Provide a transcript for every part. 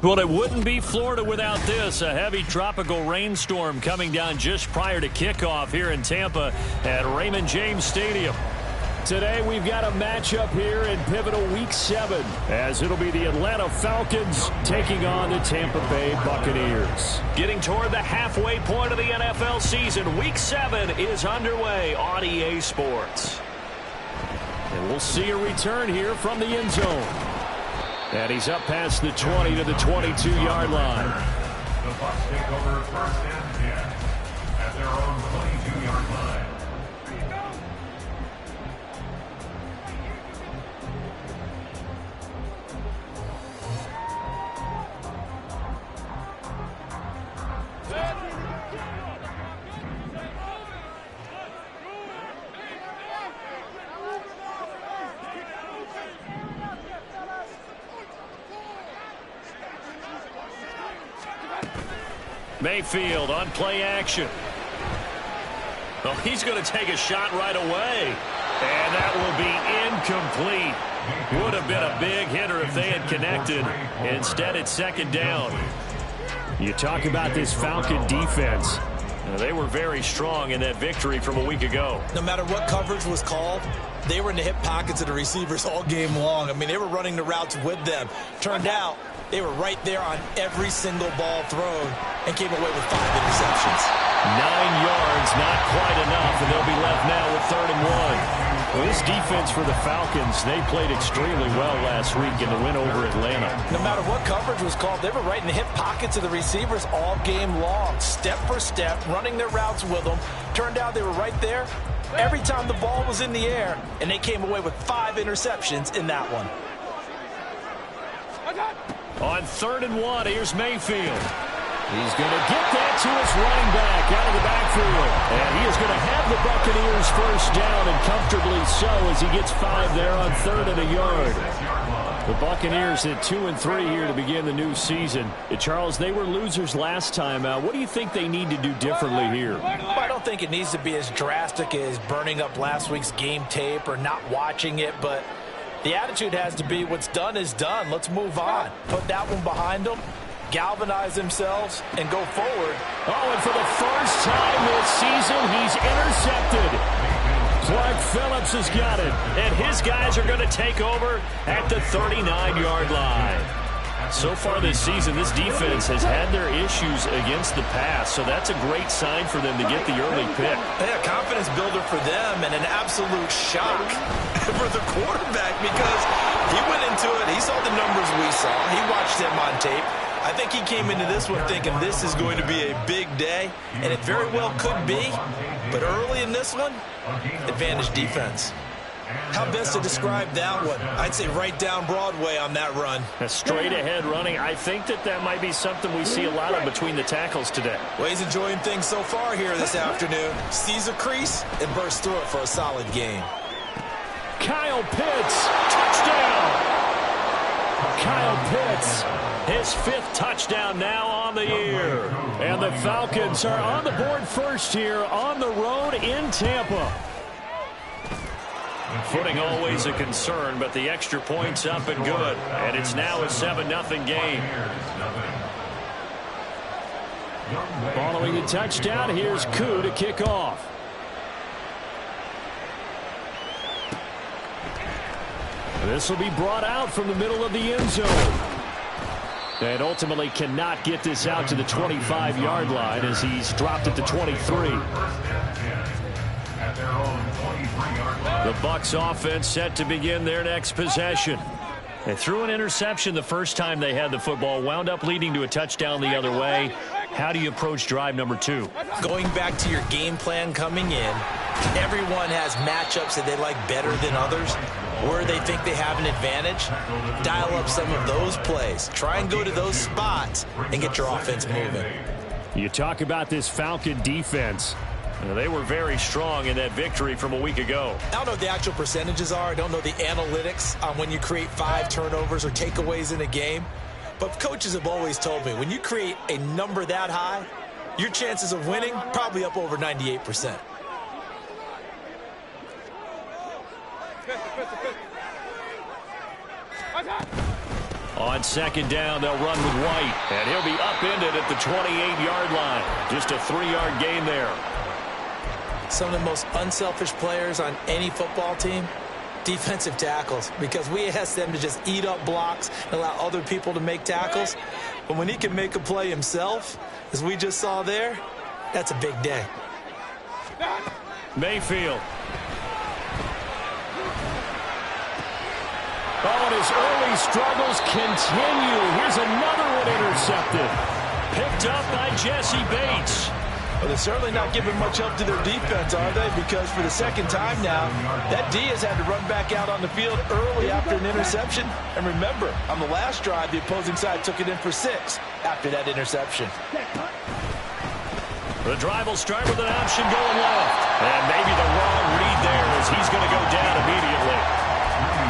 Well, it wouldn't be Florida without this. A heavy tropical rainstorm coming down just prior to kickoff here in Tampa at Raymond James Stadium. Today we've got a matchup here in pivotal Week 7 as it'll be the Atlanta Falcons taking on the Tampa Bay Buccaneers. Getting toward the halfway point of the NFL season, Week 7 is underway on EA Sports. And we'll see a return here from the end zone. And he's up past the 20 to the 22-yard line. The Bucs take over first and 10 at their own 22-yard line. Mayfield on play action. Well, he's going to take a shot right away. And that will be incomplete. Would have been a big hitter if they had connected. Instead, it's second down. You talk about this Falcon defense. They were very strong in that victory from a week ago. No matter what coverage was called, they were in the hip pockets of the receivers all game long. I mean, they were running the routes with them. Turned out they were right there on every single ball thrown and came away with 5 interceptions. 9 yards, not quite enough, and they'll be left now with 3rd and 1. Well, this defense for the Falcons, they played extremely well last week in the win over Atlanta. No matter what coverage was called, they were right in the hip pockets of the receivers all game long, step for step, running their routes with them. Turned out they were right there every time the ball was in the air, and they came away with 5 interceptions in that one. On 3rd and 1, here's Mayfield. He's going to get that to his running back out of the backfield. And he is going to have the Buccaneers first down, and comfortably so as he gets 5 there on 3rd and a yard. The Buccaneers at 2-3 here to begin the new season. Charles, they were losers last time out. What do you think they need to do differently here? Well, I don't think it needs to be as drastic as burning up last week's game tape or not watching it, but the attitude has to be what's done is done. Let's move on. Put that one behind them, galvanize themselves, and go forward. Oh, and for the first time this season, he's intercepted. Clark Phillips has got it. And his guys are going to take over at the 39-yard line. So far this season, this defense has had their issues against the pass, so that's a great sign for them to get the early pick. Yeah, confidence builder for them and an absolute shock for the quarterback because he went into it. He saw the numbers we saw. He watched them on tape. I think he came into this one thinking this is going to be a big day, and it very well could be. But early in this one, advantage defense. How best to describe that one? I'd say right down Broadway on that run. A straight ahead running. I think that might be something we see a lot of between the tackles today. Well, he's enjoying things so far here this afternoon. Sees a crease and bursts through it for a solid game. Kyle Pitts, touchdown! Kyle Pitts, his 5th touchdown now on the year. And the Falcons are on the board first here on the road in Tampa. Footing always a concern, but the extra point's up and good. And it's now a 7-0 game. Following the touchdown, here's Koo to kick off. This will be brought out from the middle of the end zone. And ultimately cannot get this out to the 25-yard line as he's dropped it to 23. The Bucs offense set to begin their next possession. They threw an interception the first time they had the football, wound up leading to a touchdown the other way. How do you approach drive number 2? Going back to your game plan coming in, everyone has matchups that they like better than others, or they think they have an advantage. Dial up some of those plays. Try and go to those spots and get your offense moving. You talk about this Falcon defense. They were very strong in that victory from a week ago. I don't know what the actual percentages are. I don't know the analytics on when you create 5 turnovers or takeaways in a game. But coaches have always told me, when you create a number that high, your chances of winning probably up over 98%. On second down, they'll run with White. And he'll be upended at the 28-yard line. Just a 3-yard gain there. Some of the most unselfish players on any football team, defensive tackles, because we ask them to just eat up blocks and allow other people to make tackles. But when he can make a play himself, as we just saw there, that's a big day. Mayfield. Oh, and his early struggles continue. Here's another one intercepted. Picked up by Jesse Bates. Well, they're certainly not giving much help to their defense, are they? Because for the second time now, that D has had to run back out on the field early after an interception. And remember, on the last drive, the opposing side took it in for 6 after that interception. The drive will start with an option going left. And maybe the wrong read there as he's going to go down immediately.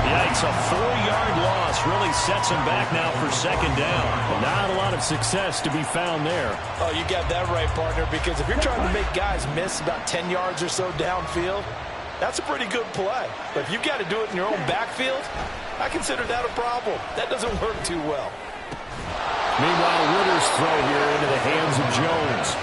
Yikes, a 4-yard loss really sets him back now for second down. Not a lot of success to be found there. Oh, you got that right, partner, because if you're trying to make guys miss about 10 yards or so downfield, that's a pretty good play. But if you've got to do it in your own backfield, I consider that a problem. That doesn't work too well. Meanwhile, Ritter's throw here into the hands of Jones.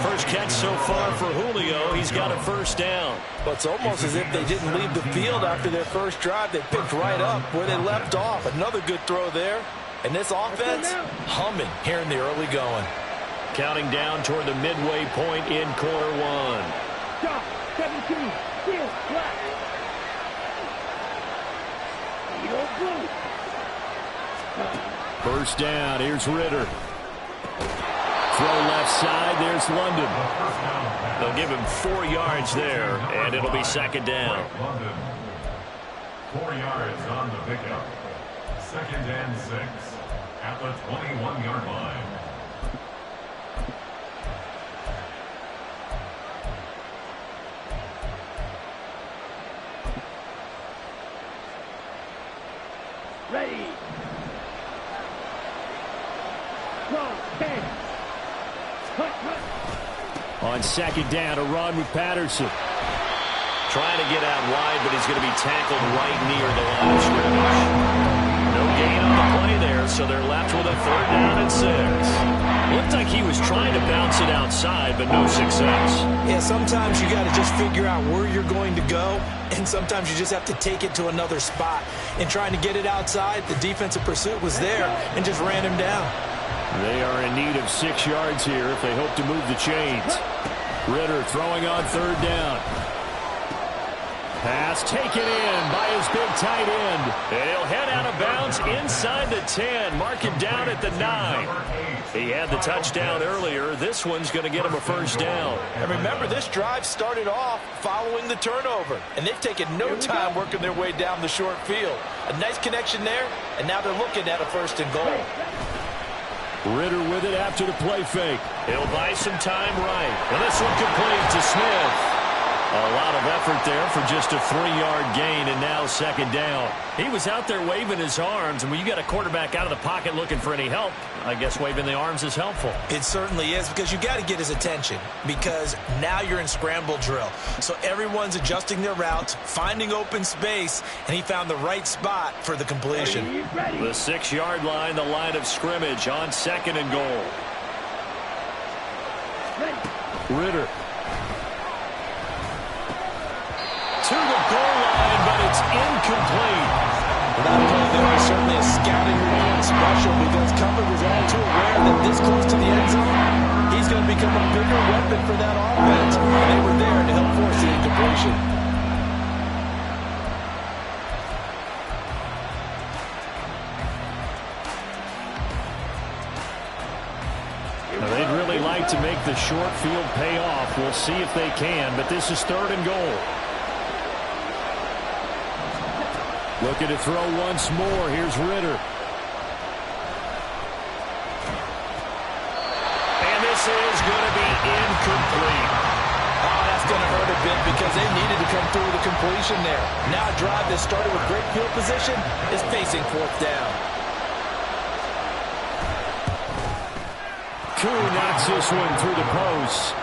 First catch so far for Julio. He's got a first down. Well, it's almost as if they didn't leave the field after their first drive. They picked right up where they left off. Another good throw there. And this offense, humming here in the early going. Counting down toward the midway point in quarter one. Stop. 17. Still black. First down. Here's Ritter. Throw left side, there's London. They'll give him 4 yards there, and it'll be second down. 4 yards on the pickup. 2nd and 6 at the 21-yard line. Ready. Go, 10. On second down, a run with Patterson. Trying to get out wide, but he's going to be tackled right near the line of scrimmage. No gain on the play there, so they're left with a 3rd down and 6. Looked like he was trying to bounce it outside, but no success. Yeah, sometimes you got to just figure out where you're going to go, and sometimes you just have to take it to another spot. In trying to get it outside, the defensive pursuit was there and just ran him down. They are in need of 6 yards here if they hope to move the chains. Ritter throwing on 3rd down. Pass taken in by his big tight end. And he'll head out of bounds inside the 10. Mark him down at the 9. He had the touchdown earlier. This one's going to get him a first down. And remember, this drive started off following the turnover. And they've taken no time working their way down the short field. A nice connection there, and now they're looking at a 1st and goal. Ritter with it after the play fake. He'll buy some time right. And this one complete to Smith. A lot of effort there for just a 3-yard gain, and now second down. He was out there waving his arms, and when you got a quarterback out of the pocket looking for any help, I guess waving the arms is helpful. It certainly is, because you got to get his attention, because now you're in scramble drill. So everyone's adjusting their routes, finding open space, and he found the right spot for the completion. The 6-yard line, the line of scrimmage on 2nd and goal. Ritter. To the goal line, but it's incomplete. That play there was certainly a scouting report special, because Cumber was all too aware that this close to the end zone, he's going to become a bigger weapon for that offense. And they were there to help force the incompletion. Now, they'd really like to make the short field pay off. We'll see if they can, but this is 3rd and goal. Looking to throw once more. Here's Ritter. And this is going to be incomplete. Oh, that's going to hurt a bit, because they needed to come through with a completion there. Now a drive that started with great field position is facing 4th down. Koo knocks this one through the post.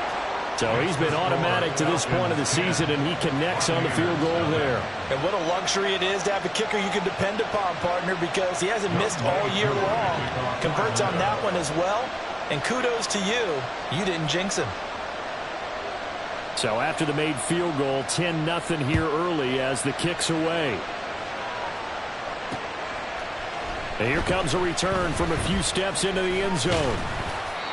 So he's been automatic to this point of the season, and he connects on the field goal there. And what a luxury it is to have a kicker you can depend upon, partner, because he hasn't missed all year long. Converts on that one as well. And kudos to you. You didn't jinx him. So after the made field goal, 10-0 here early as the kick's away. And here comes a return from a few steps into the end zone.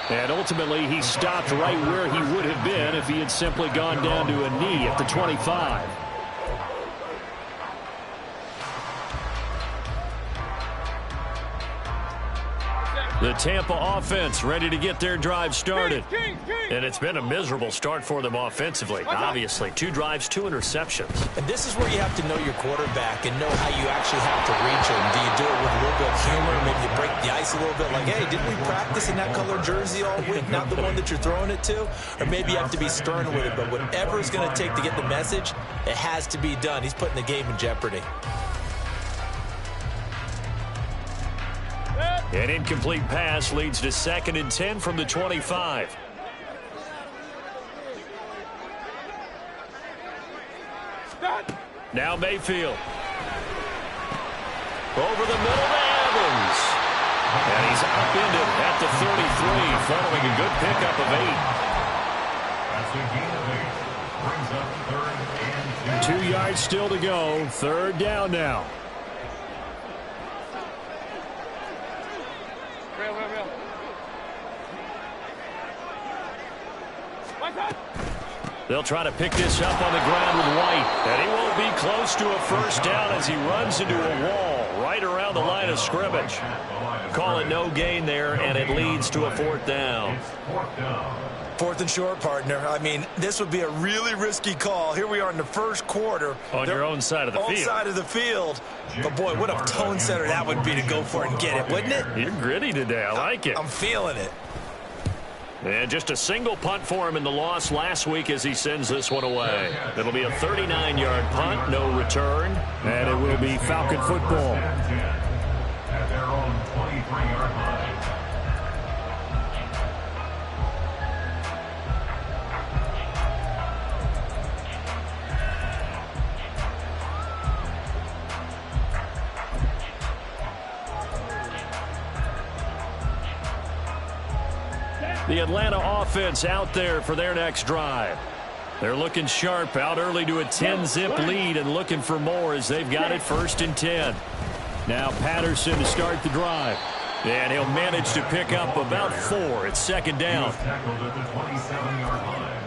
And ultimately, he stopped right where he would have been if he had simply gone down to a knee at the 25. The Tampa offense ready to get their drive started. And it's been a miserable start for them offensively. Obviously, 2 drives, 2 interceptions. And this is where you have to know your quarterback and know how you actually have to reach him. Do you do it with a little bit of humor? Maybe you break the ice a little bit like, hey, didn't we practice in that color jersey all week, not the one that you're throwing it to? Or maybe you have to be stern with it. But whatever it's going to take to get the message, it has to be done. He's putting the game in jeopardy. An incomplete pass leads to 2nd and 10 from the 25. Now Mayfield. Over the middle to Evans. And he's upended at the 33 following a good pickup of 8. That's a gain of 8. Brings up 3rd and 2 yards still to go. 3rd down now. They'll try to pick this up on the ground with White. And he won't be close to a first down as he runs into a wall right around the line of scrimmage. Call it no gain there, and it leads to a 4th down. 4th and short, partner. I mean, this would be a really risky call. Here we are in the first quarter. On your own side of the field. Own side of the field. But, boy, what a tone setter that would be to go for it and get it, wouldn't it? You're gritty today. I like it. I'm feeling it. And just a single punt for him in the loss last week as he sends this one away. It'll be a 39-yard punt, no return, and it will be Falcon football. At their own 23-yard line. The Atlanta offense out there for their next drive. They're looking sharp, out early to a 10-zip lead and looking for more as they've got it 1st and 10. Now Patterson to start the drive. And he'll manage to pick up about 4 at 2nd down. Tackled at the 27-yard line.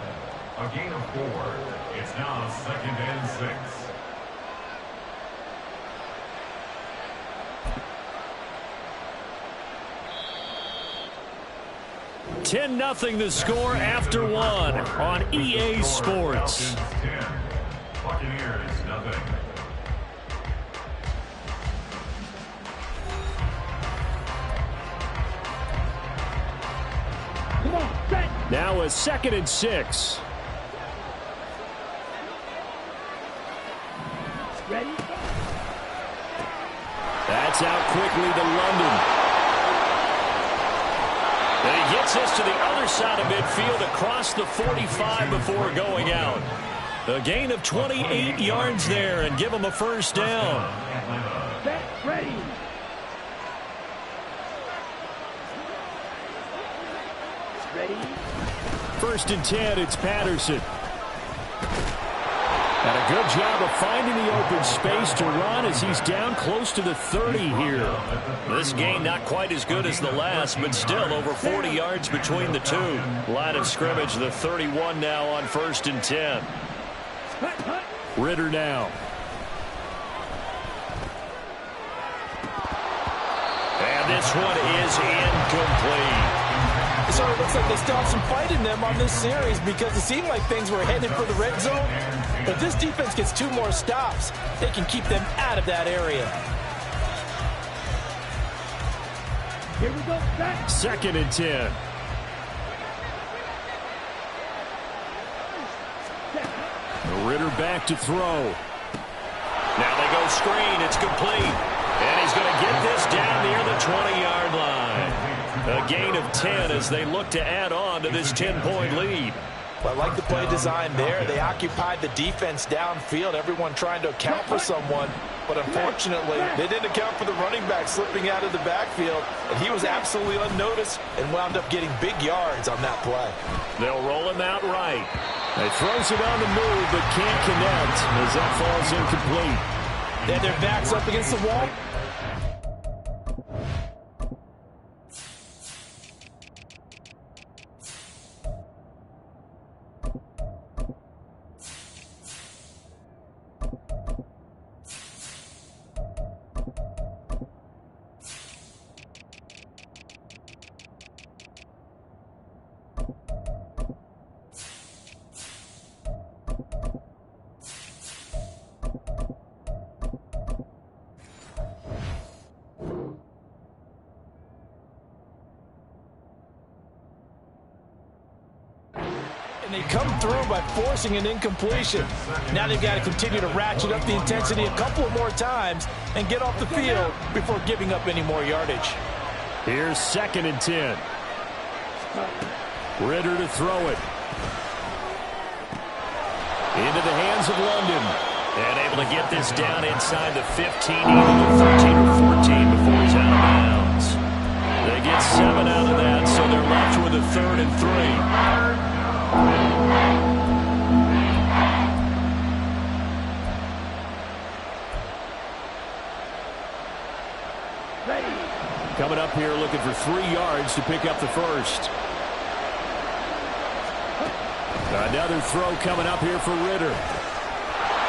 A gain of 4. It's now 2nd and 6. 10-0 the score after 1 on EA Sports. Falcons 10. Buccaneers nothing. Come on, set. Now a 2nd and 6. Ready? That's out quickly to London. And he gets us to the other side of midfield across the 45 before going out. A gain of 28 yards there and give him a 1st down. Set. Ready. Ready. 1st and 10, it's Patterson. And a good job of finding the open space to run as he's down close to the 30 here. This gain not quite as good as the last, but still over 40 yards between the two. Line of scrimmage, the 31 now on 1st and 10. Ritter now. And this one is incomplete. So it looks like they still have some fight in them on this series because it seemed like things were headed for the red zone. But this defense gets 2 more stops. They can keep them out of that area. Here we go. Set. 2nd and 10. Ritter back to throw. Now they go screen. It's complete. And he's going to get this down near the 20-yard line. A gain of 10 as they look to add on to this 10-point lead. Well, I like the play design there. They occupied the defense downfield, everyone trying to account for someone. But unfortunately, they didn't account for the running back slipping out of the backfield. And he was absolutely unnoticed and wound up getting big yards on that play. They'll roll him out right. They throws it on the move, but can't connect as that falls incomplete. Then their backs up against the wall. And they come through by forcing an incompletion. Now they've got to continue to ratchet up the intensity a couple of more times and get off the field before giving up any more yardage. Here's 2nd and 10. Ritter to throw it. Into the hands of London. And able to get this down inside the 15, either the 13 or 14 before he's out of bounds. They get 7 out of that, so they're left with a 3rd and 3. Coming up here looking for 3 yards to pick up the first. Another throw coming up here for Ritter.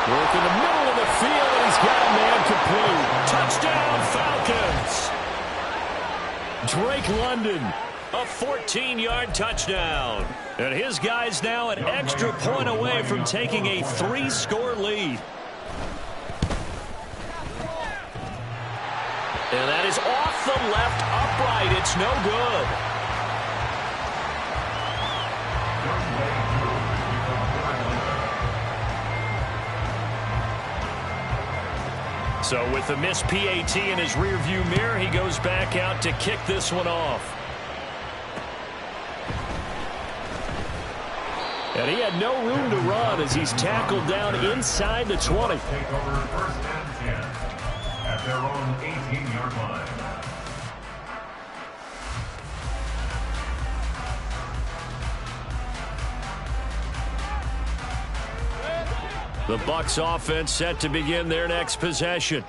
Work in the middle of the field, and he's got a man complete. Touchdown, Falcons! Drake London, a 14-yard touchdown. And his guys now an extra point away from taking a 3-score lead. And that is off the left upright. It's no good. So with the missed PAT in his rearview mirror, he goes back out to kick this one off. And he had no room to run as he's tackled down inside the 20. Take over 1st and 10 at their own 18-yard line. The Bucs offense set to begin their next possession.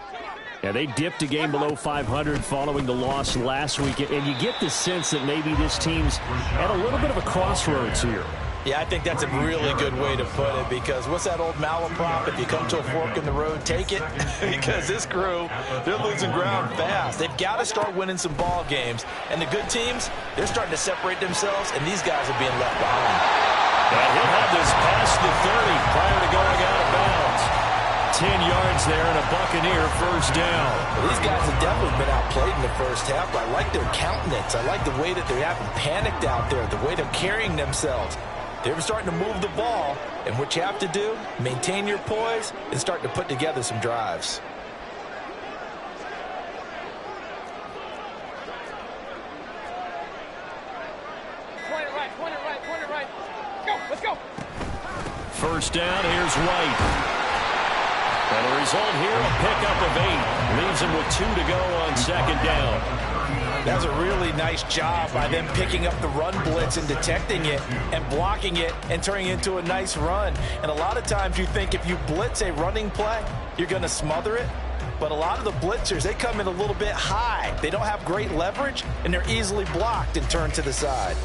And they dipped a game below 500 following the loss last week. And you get the sense that maybe this team's at a little bit of a crossroads here. Yeah, I think that's a really good way to put it, because what's that old malaprop? If you come to a fork in the road, take it. Because this crew, they're losing ground fast. They've got to start winning some ball games. And the good teams, they're starting to separate themselves, and these guys are being left behind. And he'll have this past the 30 prior to going out of bounds. 10 yards there and a Buccaneer first down. Well, these guys have definitely been outplayed in the first half. I like their countenance. I like the way that they haven't panicked out there, the way they're carrying themselves. They're starting to move the ball, and what you have to do, maintain your poise and start to put together some drives. Point it right. Let's go. First down, here's White. And the result here, a pickup of 8. Leaves him with 2 to go on 2nd down. That was a really nice job by them picking up the run blitz and detecting it and blocking it and turning it into a nice run. And a lot of times you think if you blitz a running play, you're going to smother it. But a lot of the blitzers, they come in a little bit high. They don't have great leverage, and they're easily blocked and turned to the side.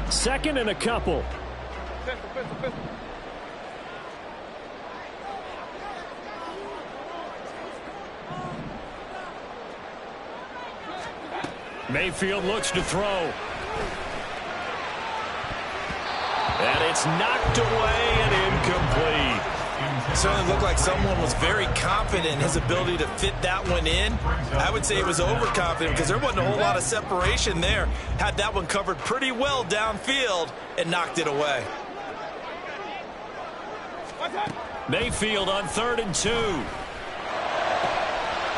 2nd and a couple. Mayfield looks to throw. And it's knocked away and incomplete. It certainly looked like someone was very confident in his ability to fit that one in. I would say it was overconfident because there wasn't a whole lot of separation there. Had that one covered pretty well downfield and knocked it away. Mayfield on 3rd and 2.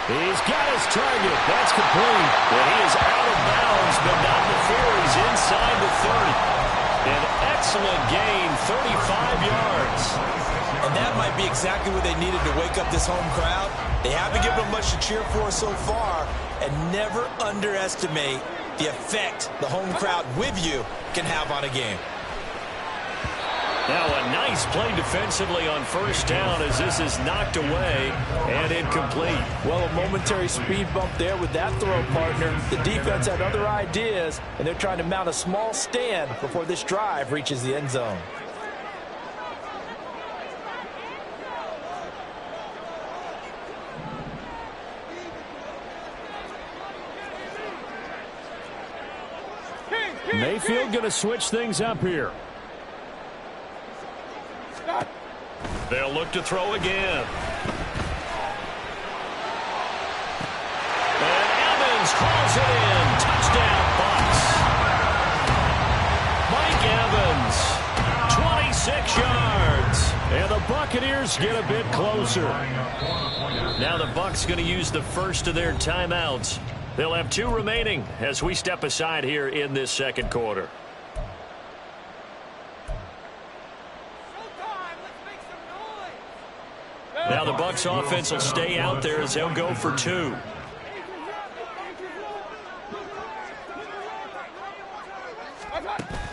He's got his target. That's complete. And he is out of bounds, but not before he's inside the excellent gain, 35 yards. And that might be exactly what they needed to wake up this home crowd. They haven't given them much to cheer for so far, and never underestimate the effect the home crowd with you can have on a game. Now a nice play defensively on first down as this is knocked away and incomplete. Well, a momentary speed bump there with that throw, partner. The defense had other ideas, and they're trying to mount a small stand before this drive reaches the end zone. Mayfield going to switch things up here. They'll look to throw again. And Evans calls it in. Touchdown, Bucs. Mike Evans, 26 yards. And the Buccaneers get a bit closer. Now the Bucs going to use the first of their timeouts. They'll have 2 remaining as we step aside here in this second quarter. Now the Bucs offense will stay out there as they'll go for 2.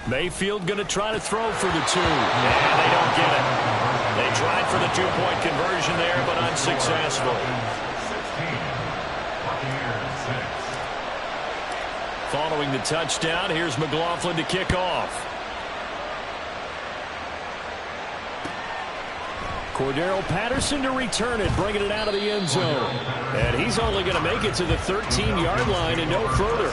Mayfield going to try to throw for the 2. And they don't get it. They tried for the 2-point conversion there, but unsuccessful. Following the touchdown, here's McLaughlin to kick off. Cordero Patterson to return it, bringing it out of the end zone. And he's only going to make it to the 13-yard line and no further.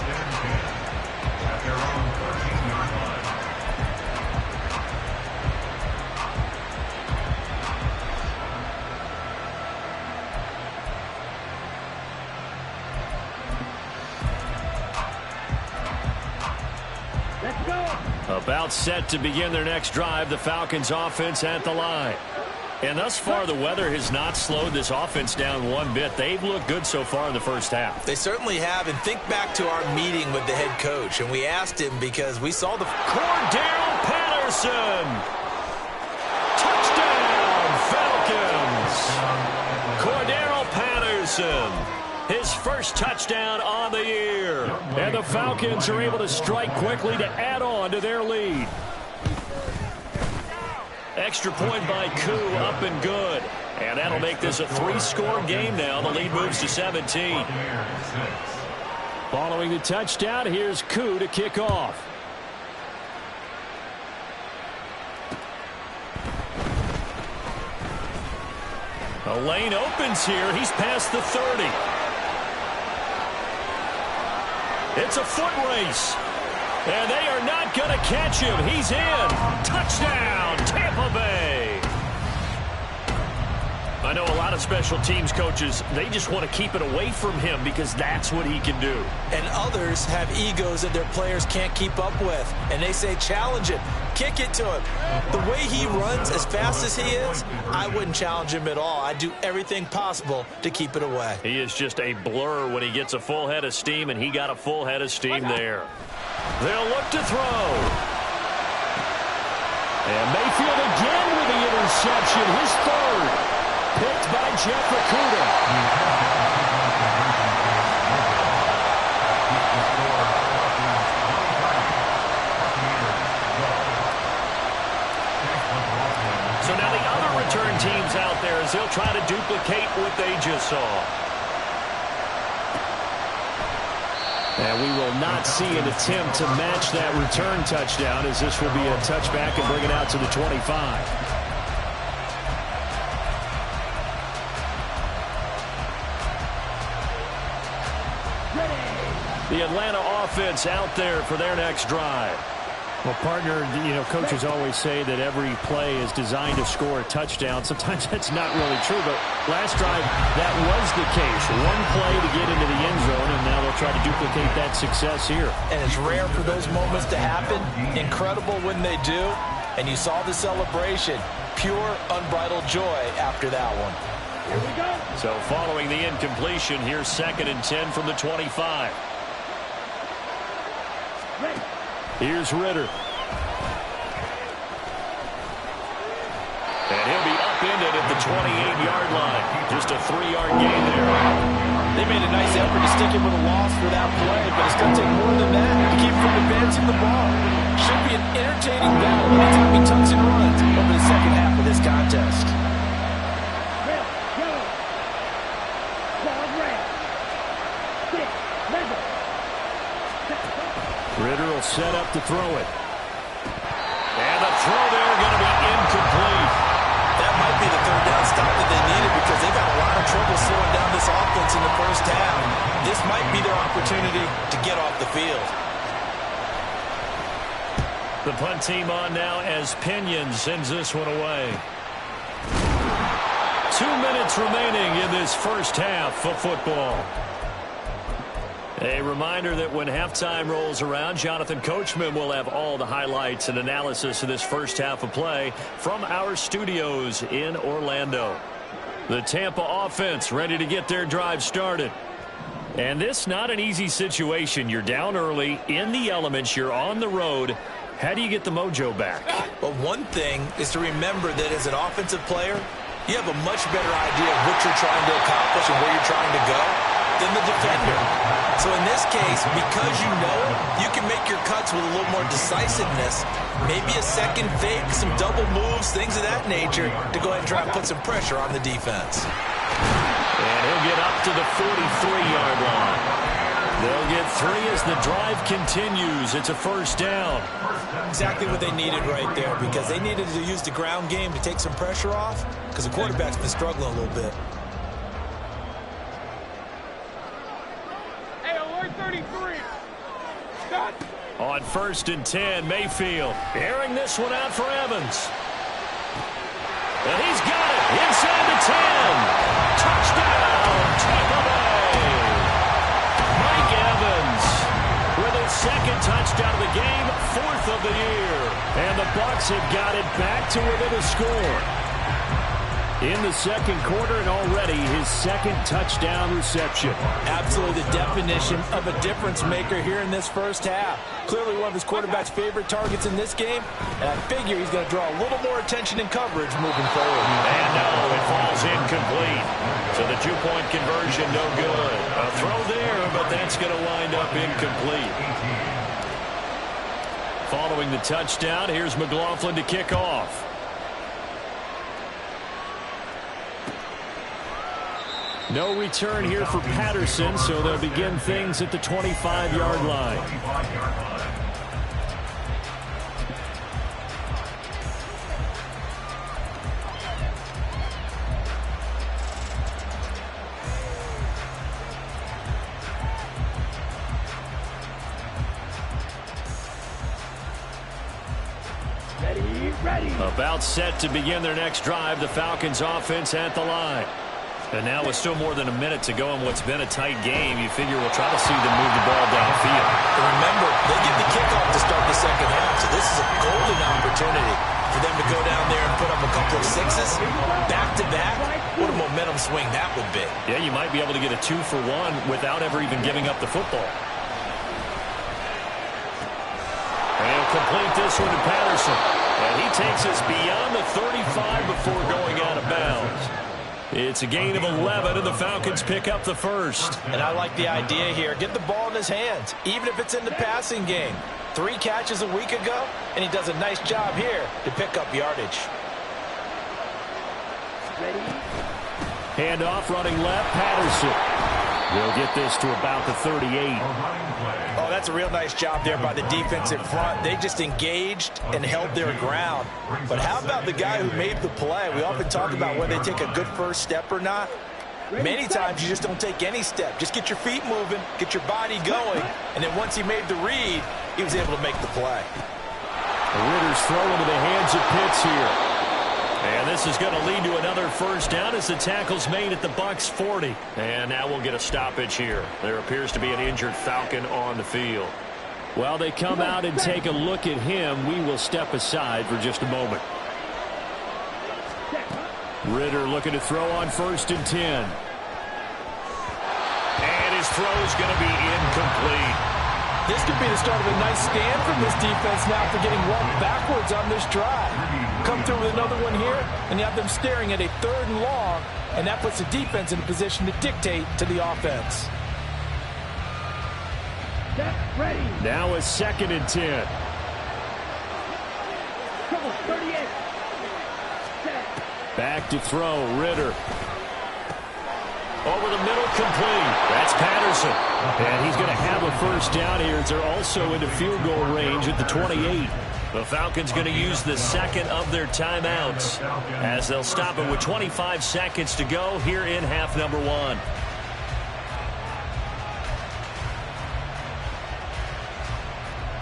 About set to begin their next drive, the Falcons offense at the line. And thus far, the weather has not slowed this offense down one bit. They've looked good so far in the first half. They certainly have. And think back to our meeting with the head coach. And we asked him because we saw the Cordero Patterson. Touchdown, Falcons. Cordero Patterson. His first touchdown on the year. And the Falcons are able to strike quickly to add on to their lead. Extra point by Koo, up and good. And that'll make this a 3-score game now. The lead moves to 17. Following the touchdown, here's Koo to kick off. A lane opens here. He's past the 30. It's a foot race. And they are not going to catch him. He's in. Touchdown, Tampa Bay. I know a lot of special teams coaches, they just want to keep it away from him because that's what he can do. And others have egos that their players can't keep up with. And they say, challenge it. Kick it to him. The way he runs as fast as he is, I wouldn't challenge him at all. I'd do everything possible to keep it away. He is just a blur when he gets a full head of steam, and he got a full head of steam there. They'll look to throw. And Mayfield again with the interception, his third. Picked by Jeff Okudah. So now the other return teams out there as they'll try to duplicate what they just saw. And we will not see an attempt to match that return touchdown as this will be a touchback and bring it out to the 25. The Atlanta offense out there for their next drive. Well, partner, you know, coaches always say that every play is designed to score a touchdown. Sometimes that's not really true, but last drive, that was the case. One play to get into the end zone, and now they'll try to duplicate that success here. And it's rare for those moments to happen. Incredible when they do. And you saw the celebration. Pure, unbridled joy after that one. Here we go. So following the incompletion, here's 2nd and 10 from the 25. Here's Ritter. upended at the 28-yard line. Just a 3-yard gain there. They made a nice effort to stick him with a loss for that play, but it's going to take more than that to keep him from advancing the ball. Should be an entertaining battle anytime he tucks and runs over the second half of this contest. Ridder will set up to throw it. And the throw there going to be incomplete. That might be the third down stop that they needed because they've had a lot of trouble slowing down this offense in the first half. This might be their opportunity to get off the field. The punt team on now as Pinion sends this one away. 2 minutes remaining in this first half of football. A reminder that when halftime rolls around, Jonathan Coachman will have all the highlights and analysis of this first half of play from our studios in Orlando. The Tampa offense ready to get their drive started. And this not an easy situation. You're down early, in the elements, you're on the road. How do you get the mojo back? Well, one thing is to remember that as an offensive player, you have a much better idea of what you're trying to accomplish and where you're trying to go than the defender. So in this case, because you know it, you can make your cuts with a little more decisiveness, maybe a second fake, some double moves, things of that nature, to go ahead and try and put some pressure on the defense. And he'll get up to the 43-yard line. They'll get 3 as the drive continues. It's a first down. Exactly what they needed right there, because they needed to use the ground game to take some pressure off, because the quarterback's been struggling a little bit. Hey, alert 33. Stop. On 1st and 10, Mayfield airing this one out for Evans. And he's got it inside the 10. Touchdown, Tampa Bay. Mike Evans with his second touchdown of the game, 4th of the year. And the Bucs have got it back to within a score in the second quarter, and already his second touchdown reception. Absolutely the definition of a difference maker here in this first half. Clearly one of his quarterback's favorite targets in this game, and I figure he's going to draw a little more attention and coverage moving forward. And no, it falls incomplete. So the 2-point conversion, no good. A throw there, but that's going to wind up incomplete. Following the touchdown, here's McLaughlin to kick off. No return here for Patterson, so they'll begin things at the 25-yard line. Ready. About set to begin their next drive, the Falcons offense at the line. And now with still more than a minute to go in what's been a tight game, you figure we'll try to see them move the ball downfield. And remember, they get the kickoff to start the second half, so this is a golden opportunity for them to go down there and put up a couple of sixes back-to-back. What a momentum swing that would be. Yeah, you might be able to get a 2-for-1 without ever even giving up the football. And he'll complete this one to Patterson. And he takes us beyond the 35 before going out of bounds. It's a gain of 11, and the Falcons pick up the first. And I like the idea here. Get the ball in his hands, even if it's in the passing game. 3 catches a week ago, and he does a nice job here to pick up yardage. Handoff running left, Patterson. We'll get this to about the 38. Oh, that's a real nice job there by the defensive front. They just engaged and held their ground. But how about the guy who made the play? We often talk about whether they take a good first step or not. Many times you just don't take any step. Just get your feet moving, get your body going, and then once he made the read, he was able to make the play. Ritter's throw into the hands of Pitts here. And this is going to lead to another first down as the tackle's made at the Bucs 40. And now we'll get a stoppage here. There appears to be an injured Falcon on the field. While they come out and take a look at him, we will step aside for just a moment. Ridder looking to throw on 1st and 10. And his throw is going to be incomplete. This could be the start of a nice stand from this defense now for getting walked backwards on this drive. Come through with another one here, and you have them staring at a 3rd and long, and that puts the defense in a position to dictate to the offense. Get ready. Now a 2nd and 10. Trouble 38. Set. Back to throw, Ritter. Over the middle, complete. That's Patterson. And he's going to have a first down here as they're also into field goal range at the 28. The Falcons going to use the 2nd of their timeouts as they'll stop it with 25 seconds to go here in half number 1.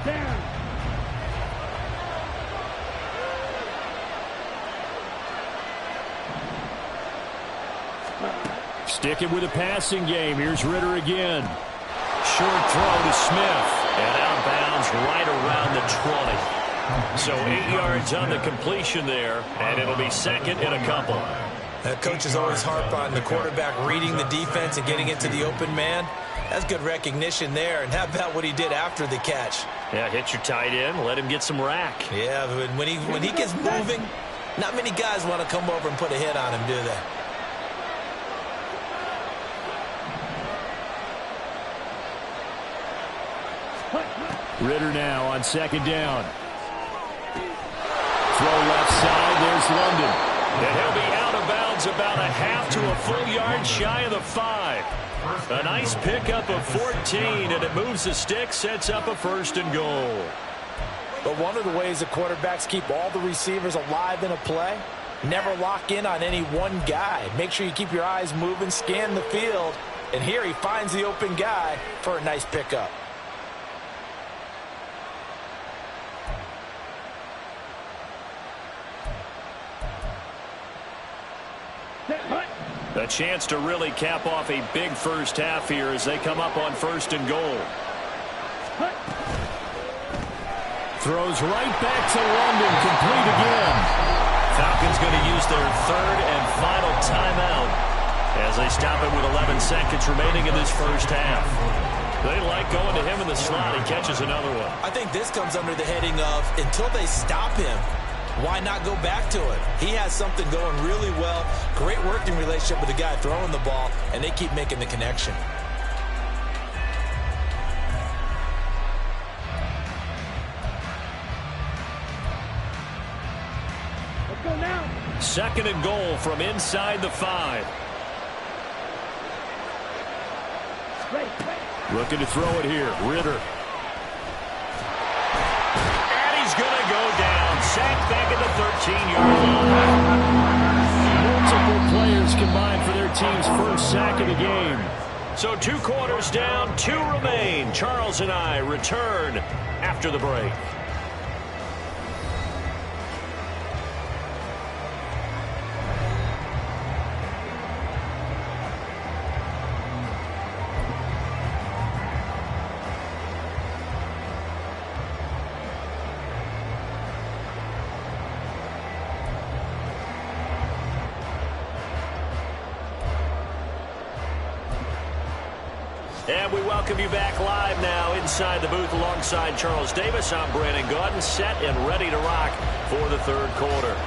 Down. Sticking with a passing game. Here's Ritter again. Short throw to Smith. And out of bounds right around the 20. So 8 yards on the completion there. And it'll be 2nd and a couple. Coaches always harp on the quarterback reading the defense and getting into the open man. That's good recognition there. And how about what he did after the catch? Yeah, hit your tight end. Let him get some rack. Yeah, but when he gets moving, not many guys want to come over and put a hit on him, do they? Ritter now on 2nd down. Throw left side. There's London. And he'll be out of bounds about a half to a full yard shy of the 5. A nice pickup of 14, and it moves the stick, sets up a 1st and goal. But one of the ways that quarterbacks keep all the receivers alive in a play, never lock in on any one guy. Make sure you keep your eyes moving, scan the field, and here he finds the open guy for a nice pickup. A chance to really cap off a big first half here as they come up on 1st and goal. Throws right back to London, complete again. Falcons going to use their 3rd and final timeout as they stop it with 11 seconds remaining in this first half. They like going to him in the slot. He catches another one. I think this comes under the heading of until they stop him, why not go back to it? He has something going really well. Great working relationship with the guy throwing the ball, and they keep making the connection. Let's go now. 2nd and goal from inside the 5. Ready. Looking to throw it here. Ritter. And he's going to go down. Sacked back at the 13-yard line. Multiple players combined for their team's first sack of the game. So 2 quarters down, 2 remain. Charles and I return after the break. And we welcome you back live now inside the booth alongside Charles Davis. I'm Brandon Gaudin, set and ready to rock for the 3rd quarter.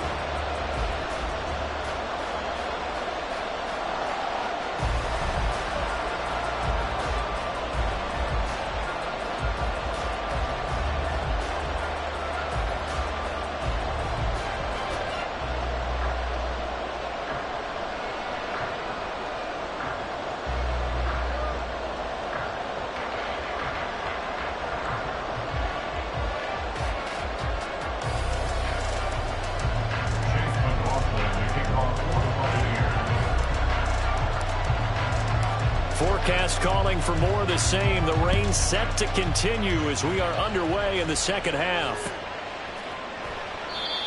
Forecast calling for more of the same. The rain set to continue as we are underway in the 2nd half.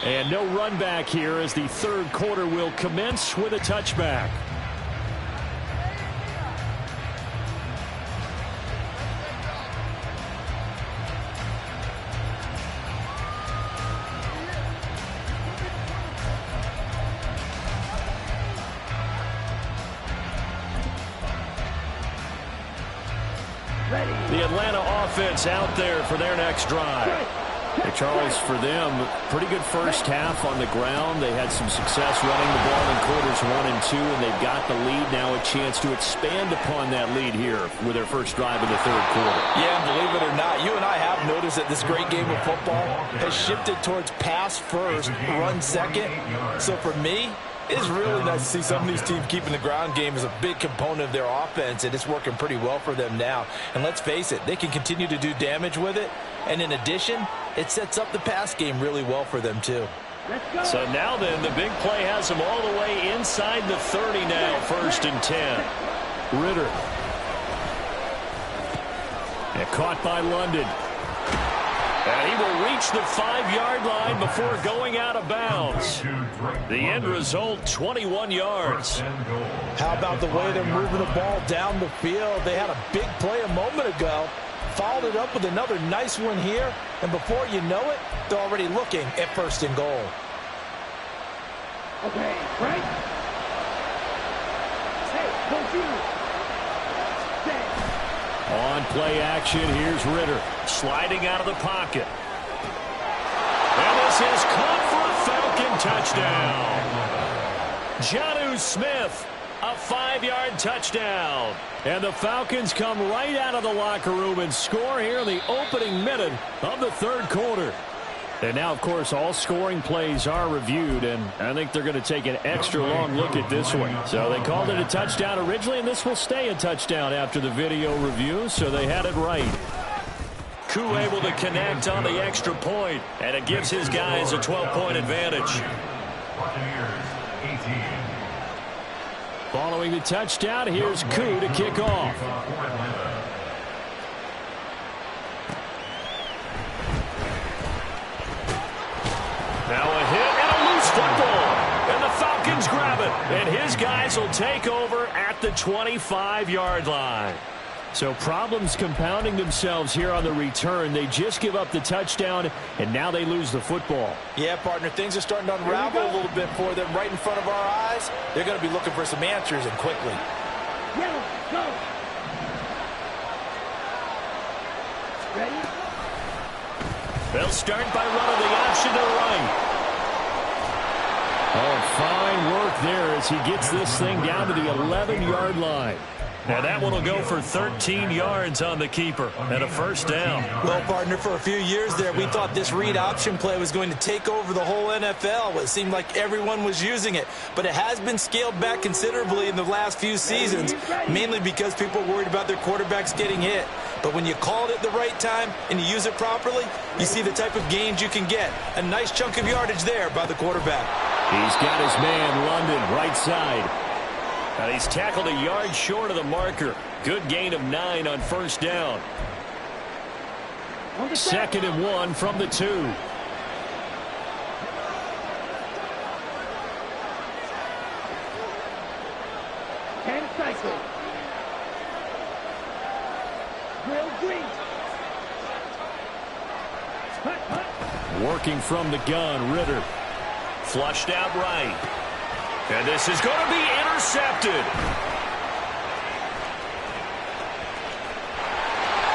And no run back here as the 3rd quarter will commence with a touchback. offense out there for their next drive. Hey, Charles, for them, pretty good first half on the ground. They had some success running the ball in quarters 1 and 2, and they've got the lead. Now a chance to expand upon that lead here with their first drive in the third quarter. Yeah, and believe it or not, you and I have noticed that this great game of football has shifted towards pass first, run second. So for me, it's really nice to see some of these teams keeping the ground game as a big component of their offense, and it's working pretty well for them now. And let's face it, they can continue to do damage with it. And in addition, it sets up the pass game really well for them, too. So now then, the big play has them all the way inside the 30 now, 1st and 10. Ritter. And caught by London. And he will reach the 5-yard line before going out of bounds. The end result, 21 yards. How about the way they're moving the ball down the field? They had a big play a moment ago. Followed it up with another nice one here. And before you know it, they're already looking at 1st and goal. Okay, right? Hey, don't you. On play action, here's Ritter. Sliding out of the pocket. And this is caught for a Falcon touchdown. Jonnu Smith, a 5-yard touchdown. And the Falcons come right out of the locker room and score here in the opening minute of the third quarter. And now, of course, all scoring plays are reviewed, and I think they're going to take an extra long look at this one. So they called it a touchdown originally, and this will stay a touchdown after the video review, so they had it right. Koo able to connect on the extra point, and it gives his guys a 12-point advantage. Following the touchdown, here's Koo to kick off. Now a hit and a loose football. And the Falcons grab it. And his guys will take over at the 25-yard line. So problems compounding themselves here on the return. They just give up the touchdown, and now they lose the football. Yeah, partner, things are starting to unravel a little bit for them right in front of our eyes. They're going to be looking for some answers, and quickly. Yellow, go. Ready? They'll start by running the option to the right. Oh, fine work there as he gets this thing down to the 11-yard line. Now that one will go for 13 yards on the keeper and a first down. Well, partner, for a few years there, we thought this read option play was going to take over the whole NFL. It seemed like everyone was using it, but it has been scaled back considerably in the last few seasons, mainly because people are worried about their quarterbacks getting hit. But when you call it at the right time and you use it properly, you see the type of gains you can get. A nice chunk of yardage there by the quarterback. He's got his man, London, right side. And he's tackled a yard short of the marker. Good gain of 9 on first down. 2nd and 1 from the 2. And cycle. Grill green. Hut, hut. Working from the gun, Ritter. Flushed out right. And this is going to be intercepted.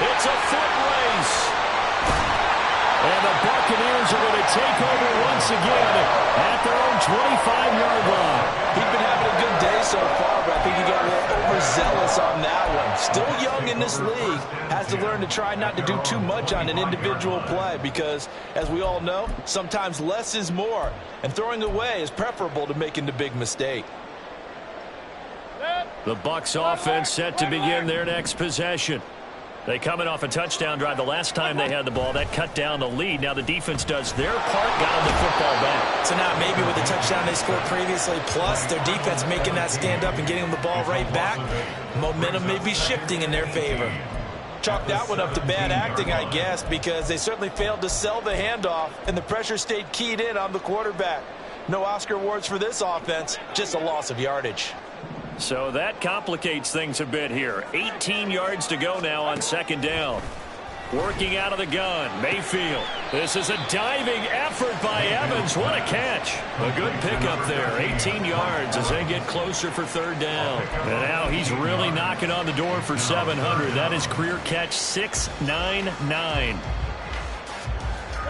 It's a foot race. And the Buccaneers are going to take over once again at their own 25-yard line. He's been having a good day so far, but I think he got a little overzealous on that one. Still young in this league. Has to learn to try not to do too much on an individual play because, as we all know, sometimes less is more. And throwing away is preferable to making the big mistake. The Bucs offense set to begin their next possession. They coming off a touchdown drive the last time they had the ball. That cut down the lead. Now the defense does their part, got them the football back. So now maybe with the touchdown they scored previously, plus their defense making that stand up and getting them the ball right back, momentum may be shifting in their favor. Chalk that one up to bad acting, I guess, because they certainly failed to sell the handoff, and the pressure stayed keyed in on the quarterback. No Oscar awards for this offense, just a loss of yardage. So that complicates things a bit here. 18 yards to go now on 2nd down. Working out of the gun, Mayfield. This is a diving effort by Evans. What a catch. A good pickup there. 18 yards as they get closer for third down. And now he's really knocking on the door for 700. That is career catch 699.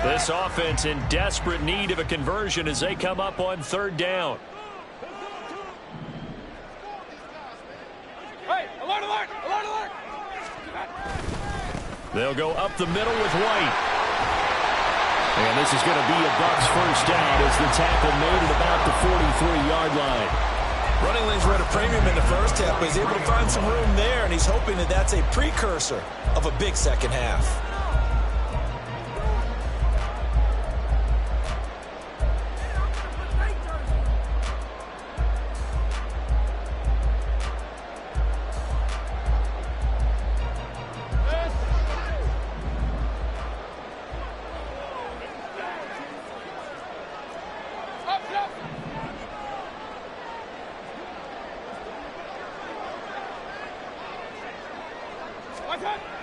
This offense in desperate need of a conversion as they come up on third down. Hey, alert, alert, alert, alert. They'll go up the middle with White. And this is going to be a Bucs first down as the tackle made at about the 43-yard line. Running lanes were at a premium in the first half, but he's able to find some room there, and he's hoping that that's a precursor of a big second half.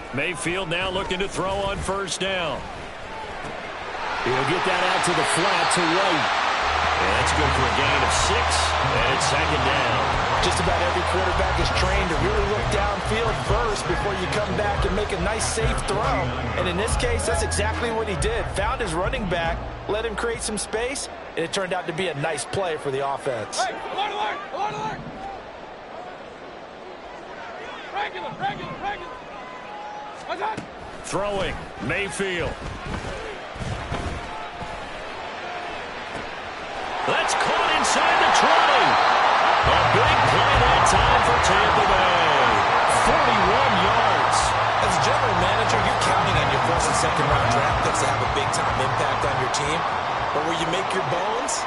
Mayfield now looking to throw on first down. He'll get that out to the flat to White. And that's good for a gain of 6. And it's second down. Just about every quarterback is trained to really look downfield first before you come back and make a nice, safe throw. And in this case, that's exactly what he did. Found his running back, let him create some space, and it turned out to be a nice play for the offense. Hey, alert, alert, alert, alert. Regular, regular, regular. Throwing, Mayfield. That's caught inside the 20. A big play that time for Tampa Bay. 41 yards. As a general manager, you're counting on your first and second round draft picks to have a big-time impact on your team. But where you make your bones,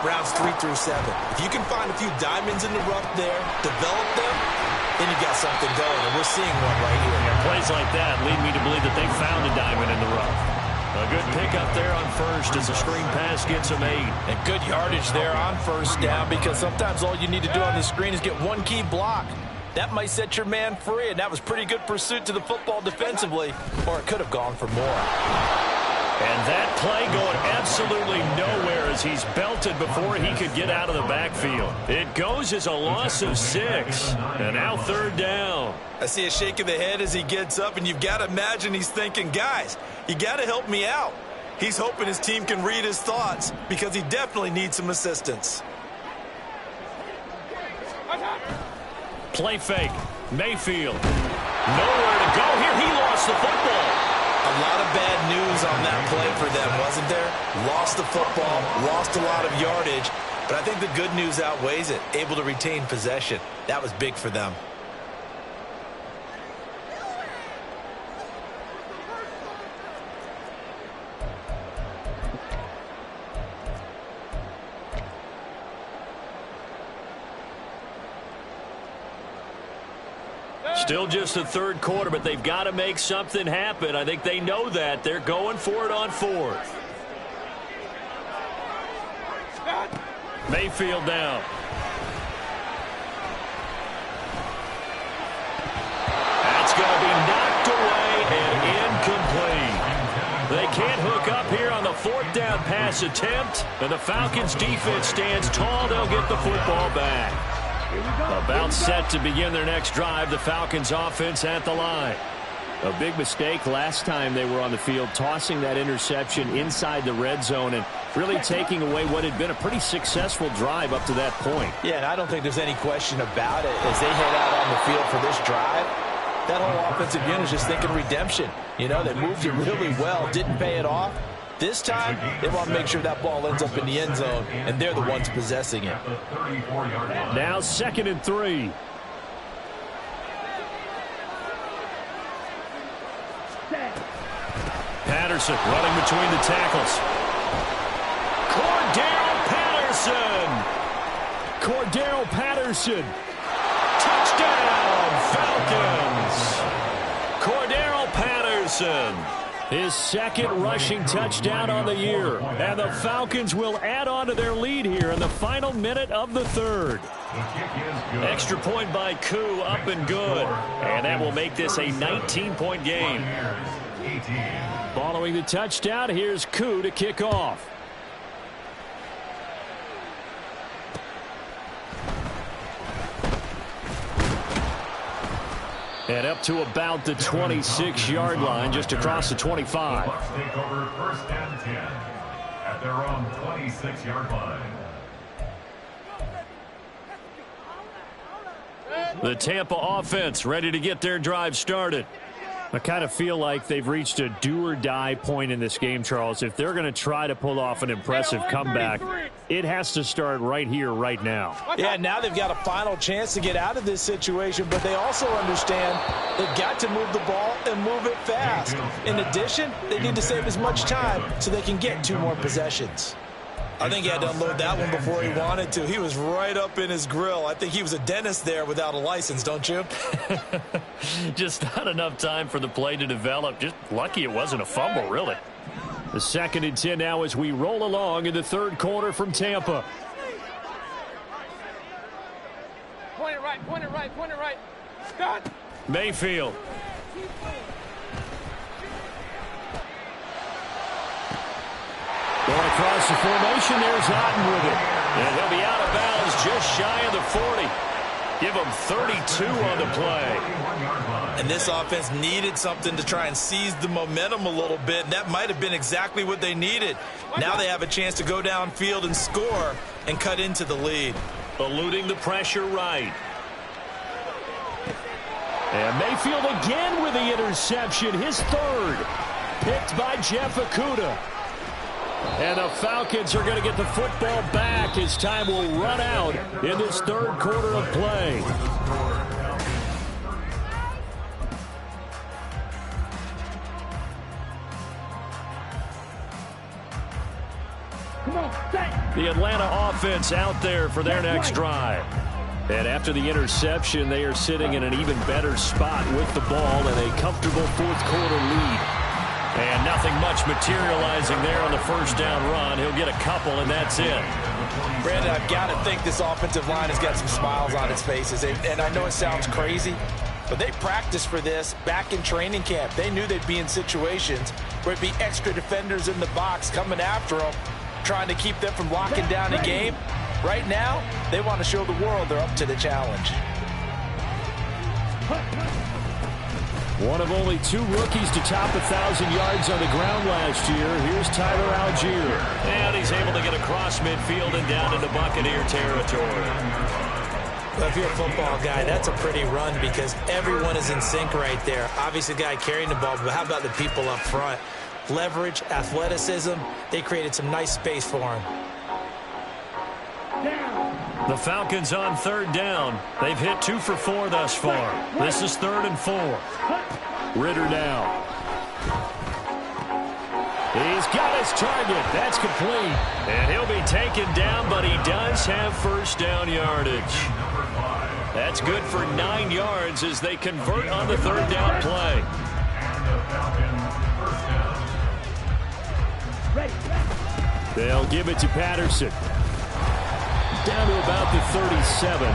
rounds 3 through 7. If you can find a few diamonds in the rough there, develop them, then you got something going, and we're seeing one right here. Yeah, plays like that lead me to believe that they found a diamond in the rough. A good pickup there on first as the screen pass gets a made. And good yardage there on first down, because sometimes all you need to do on the screen is get one key block. That might set your man free, and that was pretty good pursuit to the football defensively, or it could have gone for more. And that play going absolutely nowhere as he's belted before he could get out of the backfield. It goes as a loss of 6. And now third down. I see a shake of the head as he gets up, and you've got to imagine he's thinking, guys, you got to help me out. He's hoping his team can read his thoughts because he definitely needs some assistance. Play fake. Mayfield. Nowhere to go here. He lost the football. A lot of bad news on that play for them, wasn't there? Lost the football, lost a lot of yardage, but I think the good news outweighs it. Able to retain possession. That was big for them. Still just the third quarter, but they've got to make something happen. I think they know that. They're going for it on fourth. Mayfield down. That's going to be knocked away and incomplete. They can't hook up here on the fourth down pass attempt, and the Falcons defense stands tall. They'll get the football back. About set to begin their next drive, the Falcons offense at the line. A big mistake last time they were on the field, tossing that interception inside the red zone and really taking away what had been a pretty successful drive up to that point. Yeah, and I don't think there's any question about it. As they head out on the field for this drive, that whole offensive unit is just thinking redemption. You know, they moved it really well, didn't pay it off. This time, they want to make sure that ball ends up in the end zone, and they're the ones possessing it. Now 2nd and 3. Patterson running between the tackles. Cordero Patterson. Touchdown, Falcons. Cordero Patterson. His second rushing touchdown on the year. And the Falcons will add on to their lead here in the final minute of the third. Extra point by Koo, up and good. And that will make this a 19-point game. 18. Following the touchdown, here's Koo to kick off. And up to about the 26-yard line, just across the 25. The Bucs take over 1st and 10 at their own 26-yard line. The Tampa offense ready to get their drive started. I kind of feel like they've reached a do-or-die point in this game, Charles. If they're going to try to pull off an impressive comeback, it has to start right here, right now. Yeah, now they've got a final chance to get out of this situation, but they also understand they've got to move the ball and move it fast. In addition, they need to save as much time so they can get 2 more possessions. I think he had to unload that one before he wanted to. He was right up in his grill. I think he was a dentist there without a license, don't you? Just not enough time for the play to develop. Just lucky it wasn't a fumble, really. The 2nd and 10 now as we roll along in the 3rd quarter from Tampa. Point it right, point it right, point it right. Done. Mayfield. Going across the formation, there's Otten with it. And he'll be out of bounds just shy of the 40. Give him 32 on the play. And this offense needed something to try and seize the momentum a little bit. And that might have been exactly what they needed. Now they have a chance to go downfield and score and cut into the lead. Eluding the pressure right. And Mayfield again with the interception, his 3rd. Picked by Jeff Okudah. And the Falcons are going to get the football back as time will run out in this 3rd quarter of play. Come on, set. The Atlanta offense out there for their next drive. And after the interception, they are sitting in an even better spot with the ball and a comfortable 4th quarter lead. And nothing much materializing there on the 1st down run. He'll get a couple, and that's it. Brandon, I've got to think this offensive line has got some smiles on its faces. And I know it sounds crazy, but they practiced for this back in training camp. They knew they'd be in situations where it'd be extra defenders in the box coming after them, trying to keep them from locking down a game. Right now, they want to show the world they're up to the challenge. One of only 2 rookies to top 1,000 yards on the ground last year. Here's Tyler Algier. And he's able to get across midfield and down into Buccaneer territory. Well, if you're a football guy, that's a pretty run because everyone is in sync right there. Obviously, the guy carrying the ball, but how about the people up front? Leverage, athleticism, they created some nice space for him. The Falcons on 3rd down. They've hit 2 for 4 thus far. This is 3rd and 4. Ritter now. He's got his target. That's complete. And he'll be taken down, but he does have 1st down yardage. That's good for 9 yards as they convert on the 3rd down play. They'll give it to Patterson. Down to about the 37.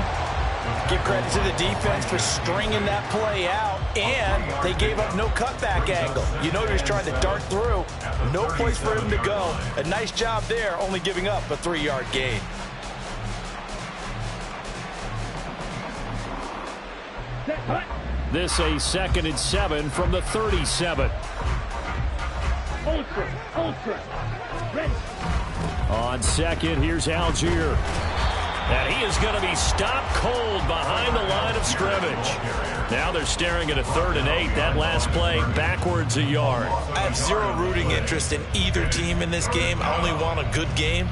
Give credit to the defense for stringing that play out, and they gave up no cutback angle. You know he was trying to dart through. No place for him to go. A nice job there, only giving up a 3-yard gain. This a 2nd and 7 from the 37. Ultra. Ready. On 2nd, here's Algier. And he is going to be stopped cold behind the line of scrimmage. Now they're staring at a 3rd and 8. That last play backwards a yard. I have zero rooting interest in either team in this game. I only want a good game.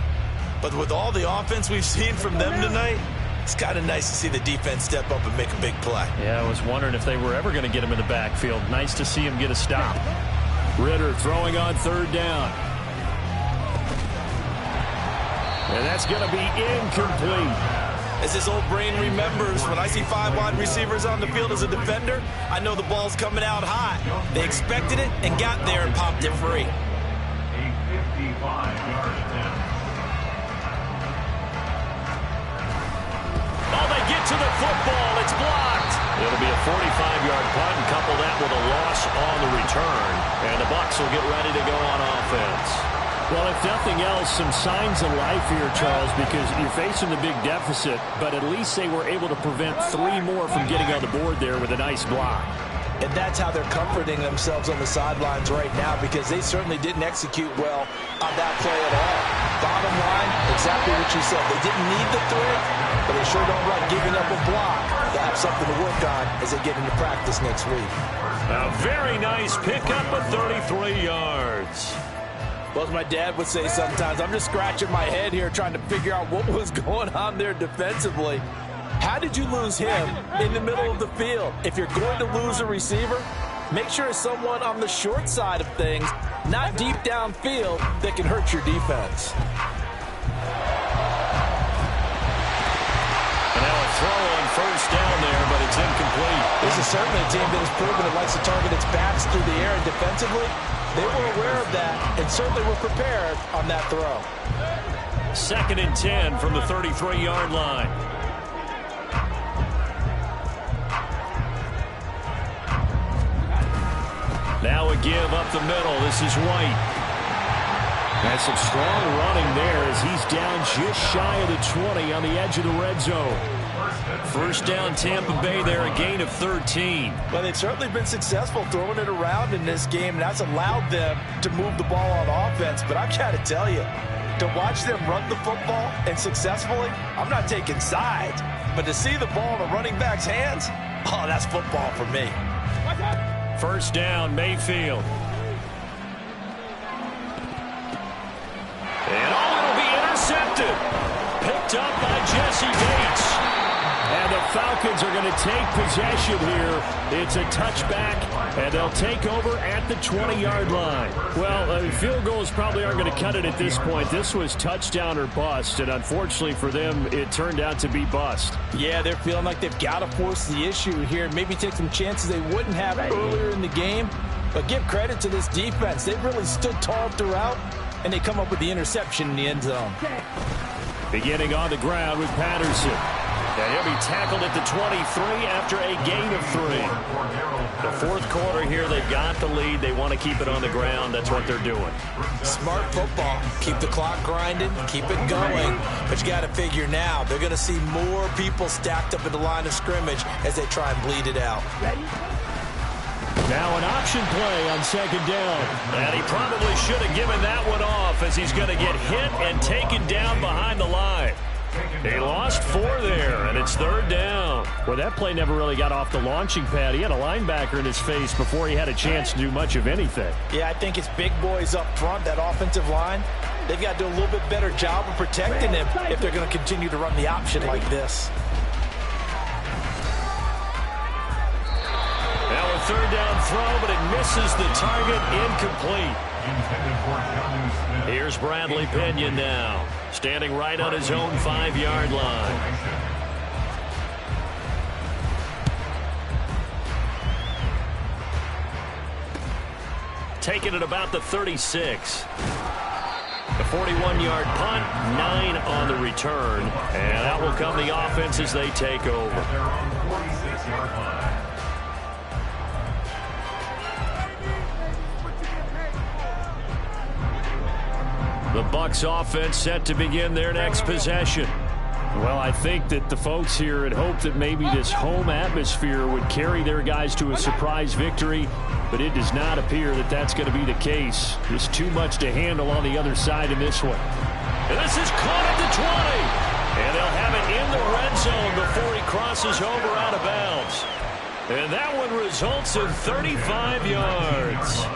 But with all the offense we've seen from them tonight, it's kind of nice to see the defense step up and make a big play. Yeah, I was wondering if they were ever going to get him in the backfield. Nice to see him get a stop. Ritter throwing on 3rd down. And that's going to be incomplete. As this old brain remembers, when I see 5 wide receivers on the field as a defender, I know the ball's coming out hot. They expected it and got there and popped it free. A 55-yard attempt. Oh, they get to the football. It's blocked. It'll be a 45-yard punt and couple that with a loss on the return. And the Bucs will get ready to go on offense. Well, if nothing else, some signs of life here, Charles, because you're facing the big deficit, but at least they were able to prevent 3 more from getting on the board there with a nice block. And that's how they're comforting themselves on the sidelines right now, because they certainly didn't execute well on that play at all. Bottom line, exactly what you said. They didn't need the 3, but they sure don't like giving up a block. They have something to work on as they get into practice next week. A very nice pickup of 33 yards. Well, as my dad would say sometimes, I'm just scratching my head here trying to figure out what was going on there defensively. How did you lose him in the middle of the field? If you're going to lose a receiver, make sure it's someone on the short side of things, not deep downfield, that can hurt your defense. And now a throw on first down there, but it's incomplete. This is certainly a team that has proven it likes to target its backs through the air, and defensively, they were aware of that and certainly were prepared on that throw. 2nd and 10 from the 33-yard line. Now a give up the middle. This is White. That's some strong running there as he's down just shy of the 20 on the edge of the red zone. First down Tampa Bay there, a gain of 13. Well, they've certainly been successful throwing it around in this game, and that's allowed them to move the ball on offense. But I've got to tell you, to watch them run the football and successfully, I'm not taking sides, but to see the ball in the running back's hands, oh, that's football for me. First down, Mayfield. And it'll be intercepted. Picked up by Jesse Bates. And the Falcons are going to take possession here. It's a touchback, and they'll take over at the 20-yard line. Well, field goals probably aren't going to cut it at this point. This was touchdown or bust, and unfortunately for them, it turned out to be bust. Yeah, they're feeling like they've got to force the issue here, maybe take some chances they wouldn't have earlier in the game. But give credit to this defense. They've really stood tall throughout, and they come up with the interception in the end zone. Beginning on the ground with Patterson. And he'll be tackled at the 23 after a gain of 3. The fourth quarter here, they've got the lead. They want to keep it on the ground. That's what they're doing. Smart football. Keep the clock grinding, keep it going. But you got to figure now, they're going to see more people stacked up at the line of scrimmage as they try and bleed it out. Now an option play on second down. And he probably should have given that one off as he's going to get hit and taken down behind the line. He lost 4 there, and it's third down. Well, that play never really got off the launching pad. He had a linebacker in his face before he had a chance to do much of anything. Yeah, I think it's big boys up front, that offensive line. They've got to do a little bit better job of protecting him if they're going to continue to run the option like this. Now a third down throw, but it misses the target, incomplete. Here's Bradley Pinion now, standing right on his own 5-yard line. Taking it about the 36. The 41-yard punt, 9 on the return, and out will come the offense as they take over. They're on the 46-yard line. The Bucs offense set to begin their next possession. Well, I think that the folks here had hoped that maybe this home atmosphere would carry their guys to a surprise victory, but it does not appear that that's going to be the case. There's too much to handle on the other side in this one. And this is caught at the 20. And they'll have it in the red zone before he crosses over out of bounds. And that one results in 35 yards.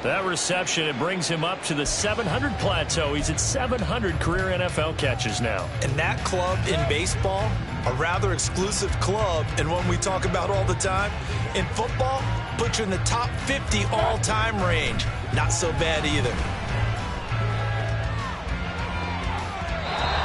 That reception, it brings him up to the 700 plateau. He's at 700 career NFL catches now. And that club in baseball, a rather exclusive club, and one we talk about all the time. In football, puts you in the top 50 all-time range. Not so bad either.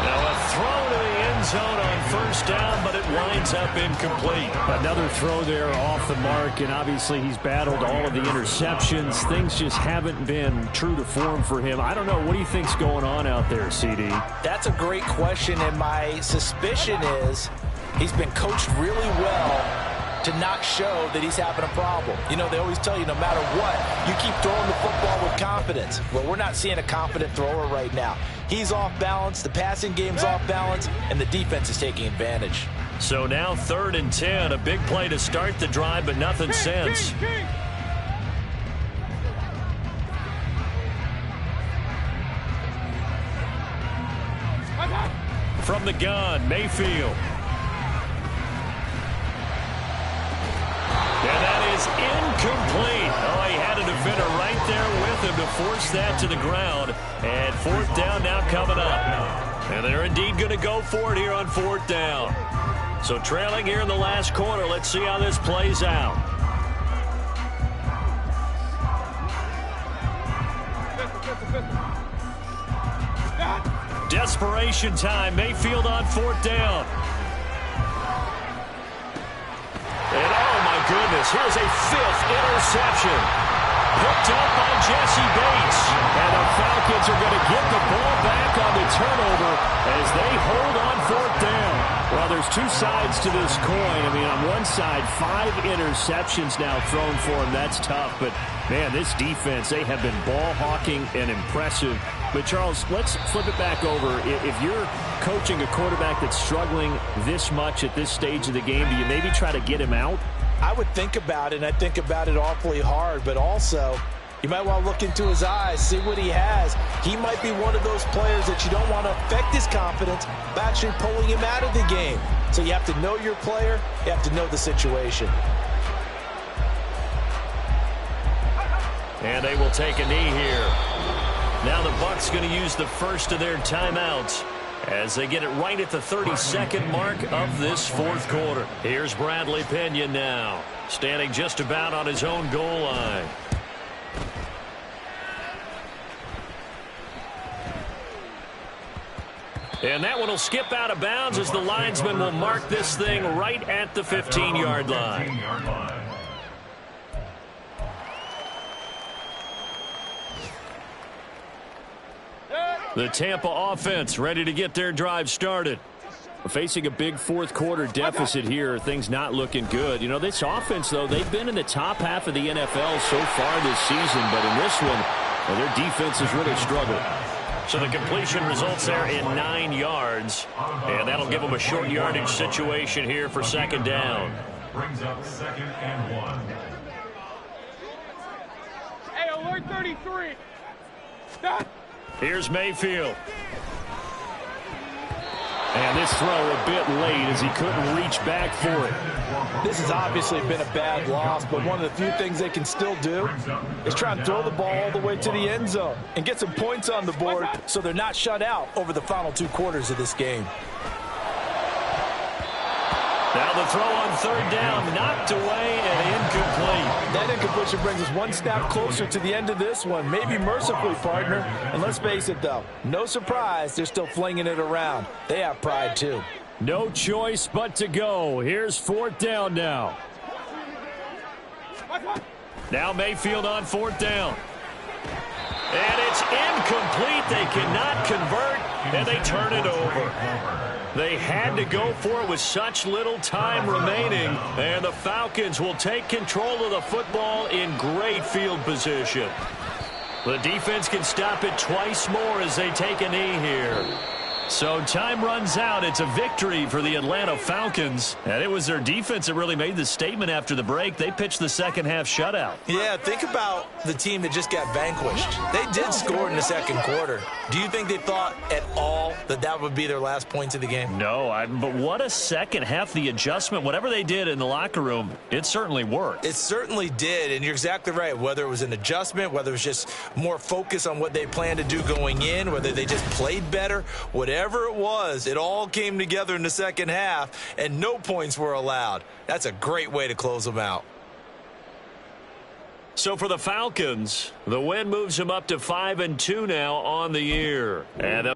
Now a throw to the end zone on first down, but it winds up incomplete. Another throw there off the mark, and obviously he's battled all of the interceptions. Things just haven't been true to form for him. I don't know. What do you think's going on out there, CD? That's a great question, and my suspicion is he's been coached really well to not show that he's having a problem. You know, they always tell you no matter what, you keep throwing the football with confidence. Well, we're not seeing a confident thrower right now. He's off balance, the passing game's off balance, and the defense is taking advantage. So now 3rd and 10, a big play to start the drive, but nothing since. From the gun, Mayfield. And that is incomplete. Oh, he had a defender right there with him to force that to the ground. And 4th down now coming up. And they're indeed going to go for it here on 4th down. So trailing here in the last quarter. Let's see how this plays out. Desperation time. Mayfield on 4th down. And oh my goodness, here's a 5th interception. Picked up by Jesse Bates. And the Falcons are going to get the ball back on the turnover as they hold on 4th down. Well, there's 2 sides to this coin. I mean, on one side, 5 interceptions now thrown for him. That's tough. But, man, this defense, they have been ball hawking and impressive. But, Charles, let's flip it back over. If you're coaching a quarterback that's struggling this much at this stage of the game, do you maybe try to get him out? I would think about it, and I think about it awfully hard. But also, you might want to look into his eyes, see what he has. He might be one of those players that you don't want to affect his confidence by actually pulling him out of the game. So you have to know your player. You have to know the situation. And they will take a knee here. Now the Bucs going to use the first of their timeouts as they get it right at the 32nd mark of this 4th quarter. Here's Bradley Pinion now, standing just about on his own goal line. And that one will skip out of bounds as the linesman will mark this thing right at the 15-yard line. The Tampa offense ready to get their drive started. Facing a big 4th quarter deficit here, things not looking good. You know, this offense, though, they've been in the top half of the NFL so far this season, but in this one, well, their defense has really struggled. So the completion results there in 9 yards, and that'll give them a short yardage situation here for 2nd down. Brings up 2nd and 1. Hey, alert 33. Stop. Here's Mayfield. And this throw a bit late as he couldn't reach back for it. This has obviously been a bad loss, but one of the few things they can still do is try and throw the ball all the way to the end zone and get some points on the board so they're not shut out over the final 2 quarters of this game. Now the throw on 3rd down, knocked away and incomplete. That incompletion brings us one step closer to the end of this one, maybe mercifully, partner. And let's face it, though, no surprise, they're still flinging it around. They have pride, too. No choice but to go. Here's 4th down now. Now Mayfield on 4th down. And it's incomplete. They cannot convert, and they turn it over. They had to go for it with such little time remaining, and the Falcons will take control of the football in great field position. The defense can stop it twice more as they take a knee here. So time runs out. It's a victory for the Atlanta Falcons. And it was their defense that really made the statement after the break. They pitched the second half shutout. Yeah, think about the team that just got vanquished. They did score in the 2nd quarter. Do you think they thought at all that that would be their last points of the game? No, but what a second half. The adjustment, whatever they did in the locker room, it certainly worked. It certainly did, and you're exactly right. Whether it was an adjustment, whether it was just more focus on what they planned to do going in, whether they just played better, whatever it was, it all came together in the second half, and no points were allowed. That's a great way to close them out. So for the Falcons, the win moves them up to 5-2 now on the year. And